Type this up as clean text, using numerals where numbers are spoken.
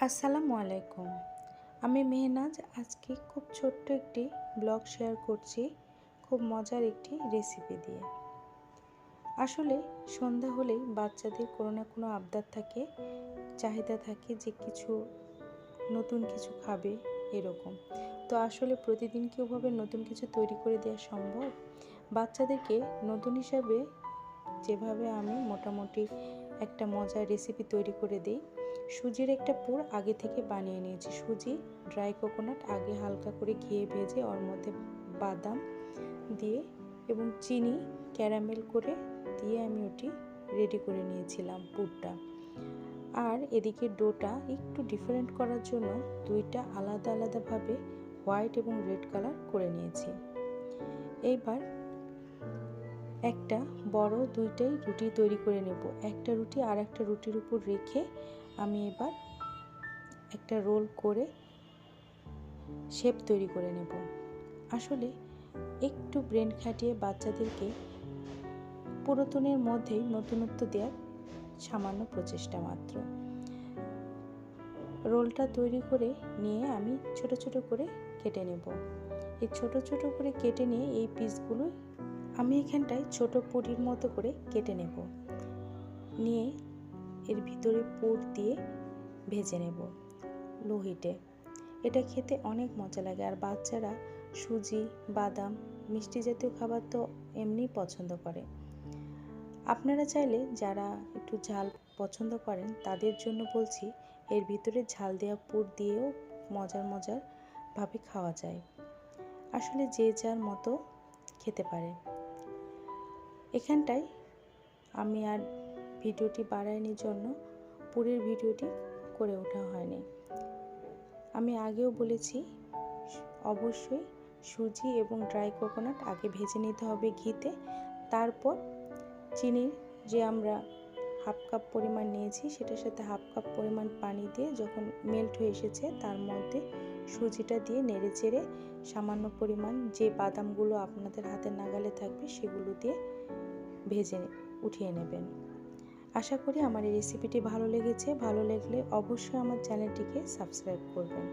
আসসালামু আলাইকুম। আমি মেহনাজ আজকে খুব ছোট্ট একটি ব্লগ শেয়ার করছি, খুব মজার একটি রেসিপি দিয়ে। আসলে সন্ধ্যা হলেই বাচ্চাদের কোনো না কোনো আবদার থাকে, চাহিদা থাকে যে নতুন কিছু খাবে এরকম। তো আসলে প্রতিদিন কি ওভাবে নতুন কিছু তৈরি করে দেওয়া সম্ভব? বাচ্চাদেরকে নতুন হিসাবে যেভাবে আমি মোটামুটি একটা মজার রেসিপি তৈরি করে দিই, সুজির একটা পুর আগে থেকে বানিয়ে নিয়েছি। সুজি, ড্রাই কোকোনাট আগে হালকা করে ঘিয়ে ভেজে ওর মধ্যে বাদাম দিয়ে এবং চিনি ক্যারামেল করে দিয়ে আমি ওটি রেডি করে নিয়েছিলাম পুরটা। আর এদিকে ডোটা একটু ডিফারেন্ট করার জন্য দুইটা আলাদা আলাদাভাবে হোয়াইট এবং রেড কালার করে নিয়েছি। এইবার একটা বড় দুইটাই রুটি তৈরি করে নেব। একটা রুটি আর একটা রুটির উপর রেখে আমি এবার একটা রোল করে শেপ তৈরি করে নেব। আসলে একটু ব্রেন খাটিয়ে বাচ্চাদেরকে পুরাতনের মধ্যেই নতুনত্ব দেওয়ার সামান্য প্রচেষ্টা মাত্র। রোলটা তৈরি করে নিয়ে আমি ছোট ছোট করে কেটে নেব। এই ছোট ছোট করে কেটে নিয়ে এই পিসগুলো আমি এখানটায় ছোট পুরির মতো করে কেটে নেব। নিয়ে এর ভিতরে পুর দিয়ে ভেজে নেব লো হিটে। এটা খেতে অনেক মজা লাগে। আর বাচ্চারা সুজি, বাদাম, মিষ্টি জাতীয় খাবার তো এমনিই পছন্দ করে। আপনারা চাইলে যারা একটু ঝাল পছন্দ করেন তাদের জন্য বলছি, এর ভিতরে ঝাল দেওয়া পুর দিয়েও মজার ভাবে খাওয়া যায়। আসলে যে যার মতো খেতে পারে। এখানটায় আমি আর ভিডিওটি বাড়াইনির জন্য পুরের ভিডিওটি করে ওঠা হয়নি। আমি আগেও বলেছি, অবশ্যই সুজি এবং ড্রাই কোকোনাট আগে ভেজে নিতে হবে ঘিতে। তারপর চিনির যে আমরা হাফ কাপ পরিমাণ নিয়েছি সেটার সাথে হাফ কাপ পরিমাণ পানি দিয়ে যখন মেল্ট হয়ে এসেছে তার মধ্যে সুজিটা দিয়ে নেড়ে চেড়ে সামান্য পরিমাণ যে বাদামগুলো আপনাদের হাতের নাগালে থাকবে সেগুলো দিয়ে ভেজে উঠিয়ে নেবেন। আশা করি আমার এই রেসিপিটি ভালো লেগেছে। ভালো লাগলে অবশ্যই আমার চ্যানেলটিকে সাবস্ক্রাইব করবেন।